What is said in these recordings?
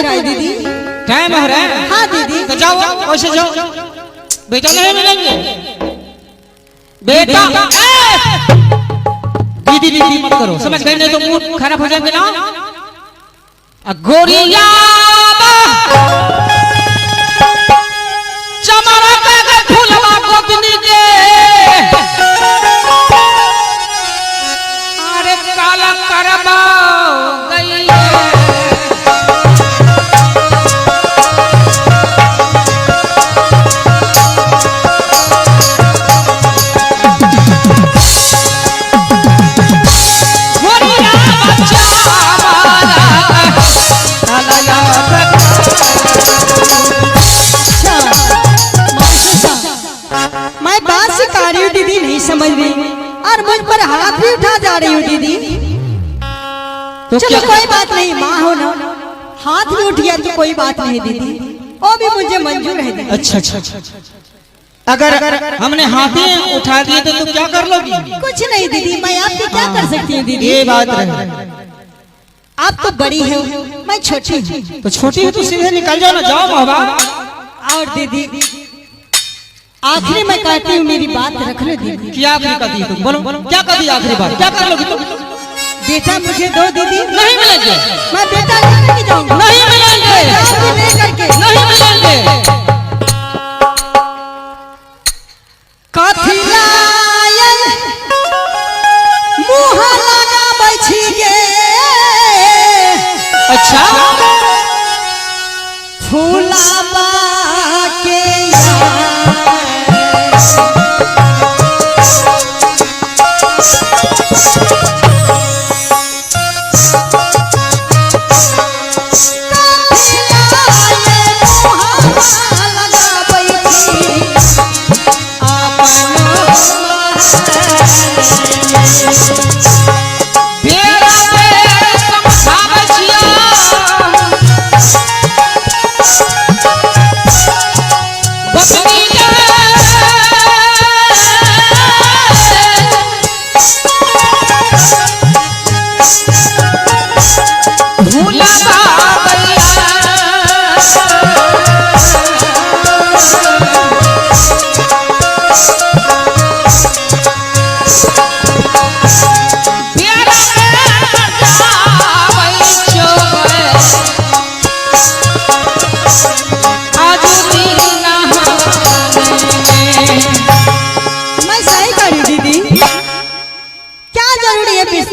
हो रहा है दीदी? टाइम हो रहा है? हाँ दीदी। तो जाओ वैसे जाओ। बेटा नहीं मिलेंगे बेटा। दीदी दीदी मत करो, समझ गए? नहीं तो मूड खराब हो जाएंगे ना। गोरिया चमरा के फूलवा गोदनी के अरे काला करबा गई दीदी नहीं समझ रही और मुझ पर हाथ भी उठा जा रही हूँ दीदी। तो चलो कोई बात नहीं, माँ हो ना, हाथ भी उठ गया तो कोई बात नहीं दीदी, वो भी मुझे मंजूर है दीदी। अच्छा अच्छा अच्छा। अगर हमने हाथ ही उठा दिए तो क्या कर लोगी? कुछ नहीं दीदी, मैं आपकी क्या कर सकती हूँ दीदी? ये बात है, आप तो बड़ी है, मैं छोटी हूँ। तो छोटी है तो सीधे निकल जाओ ना, जाओ बाबा। और दीदी आखिरी मैं कहती हूँ, मेरी बात रख लो दीदी। क्या आखिरी कहती है तुम? बोलो क्या कहती है आखिरी बात? क्या कर लोगी तुम? बेटा मुझे दो दीदी। नहीं मिलेंगे। मैं बेटा लेकर के जाऊंगा। नहीं मिलेंगे। लेकर के नहीं मिलेंगे। कथी लायल मुँह लगा बैठी गे। अच्छा फूलाबा के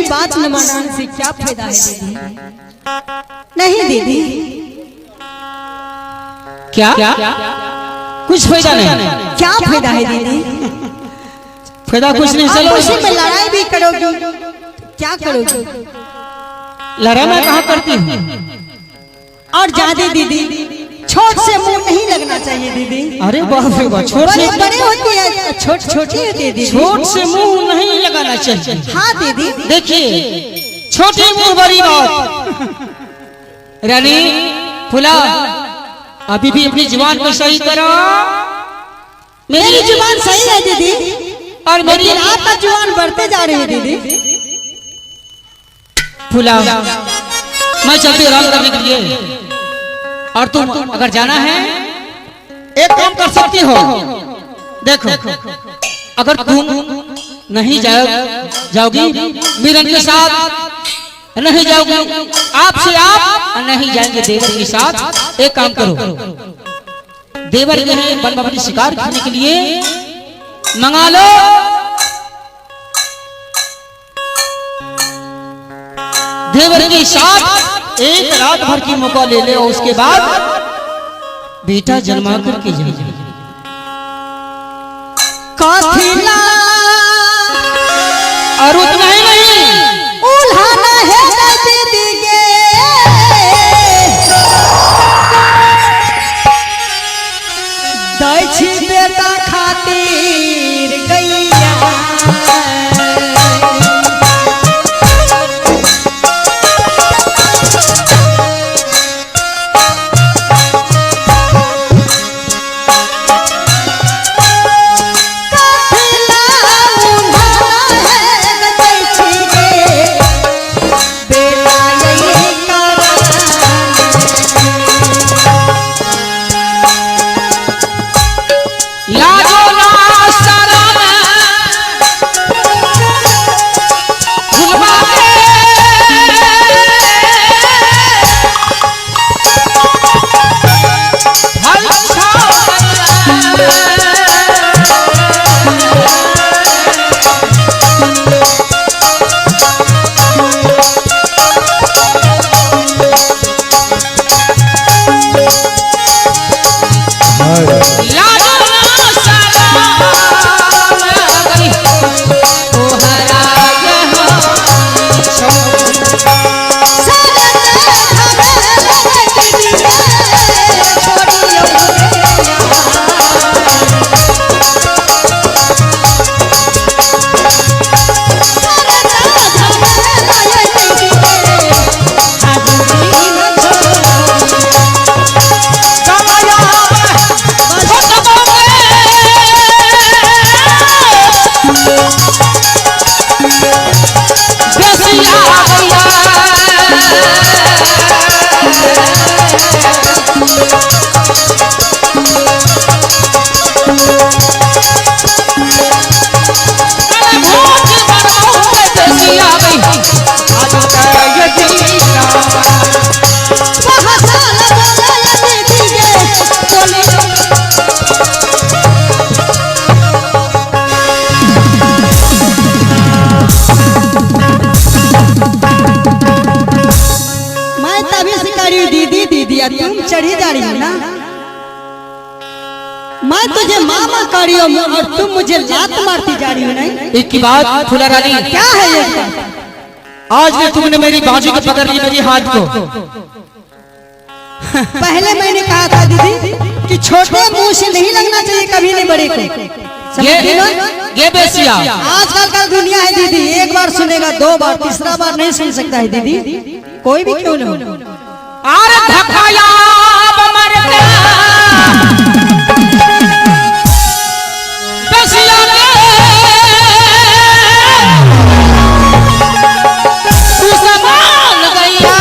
बात न मानने से क्या फायदा है दीदी? नहीं दीदी। क्या? कुछ फायदा नहीं। क्या फायदा है दीदी? फायदा कुछ नहीं। चलो उसी में लड़ाई भी करोगी, क्या करोगी? लड़ाई मैं कहाँ करती हूँ? और ज्यादा दीदी छोट से मुंह नहीं लगना चाहिए दीदी। अरे बाप रे बाप, छोट से बड़े होती है, छोट छोटी होती है दीदी। छोट से मुंह नहीं लगाना चाहिए। हाँ दीदी। देखिए छोटी मुंह बड़ी बात। रानी फुला अभी भी अपनी जुबान को सही करो। मेरी जुबान सही है दीदी, और मेरी आपका जुबान बढ़ते जा रही है दीदी। फुला मैं चलती आराम करने के लिए, और तुम अगर जाना है एक काम कर सकती हो। देखो अगर तुम नहीं जाओगी मिलन के साथ, नहीं जाओगी आपसे आप, नहीं जाएंगे देवर के साथ। एक काम करो, देवर के हैं वन बाबा शिकार करने के लिए मंगा लो। देवर के साथ एक रात भर की मौका ले ले, और उसके बाद बेटा जन्मा करके जाए। और उतना ही नहीं, उल्हाना है दीदी गे, दैछी बेटा खातिर गैया। तुम चढ़ी जा रही हो ना, मैं तुझे मामा करी हूँ और तुम मुझे लात मारती जा रही हो। नहीं एक की बात फूला रानी, क्या है ये? आज भी तुमने मेरी बाजू को पकड़ ली, मेरी हाथ को। पहले मैंने कहा था दीदी कि छोटे मुंह से नहीं लगना चाहिए कभी नहीं बड़े को। ये बेसिया आजकल का दुनिया है दीदी, एक बार सुनेगा, दो बार, तीसरा बार नहीं सुन सकता है दीदी, कोई भी क्यों न हो। अरे धकाया मरते बेसिया तू समान गया।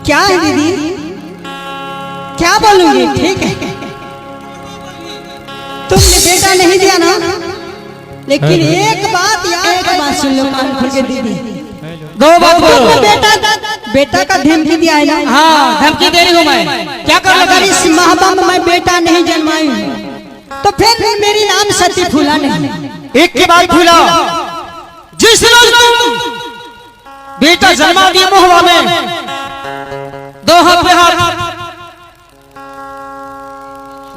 क्या है दीदी, क्या बोलूंगी? ठीक है, तुमने बेटा नहीं दिया ना, लेकिन एक बात सुन लो कान खोल के दीदी, दो बात बोलो। बेटा का धमकी दिया है ना? हाँ, धमकी दे रही हूँ मैं। क्या कर अगर इस माहबा में मैं बेटा नहीं जन्माई तो फिर मेरी नाम सती फूला नहीं। एक की बात फूला, जिस रोज तुम बेटा जन्मा दिए मोहबा में, दो हाथ पे हाथ,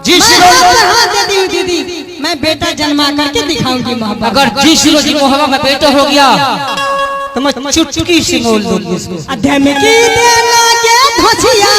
जिस हाथ दे दी दीदी, मैं बेटा जन्मा करके दिखाऊंगी मोहब्बत। अगर जिस रोज मोहबा में बेटा हो गया तो मैं चुटकी से मोल दूंगी इसको। धमकी देना के धोछिया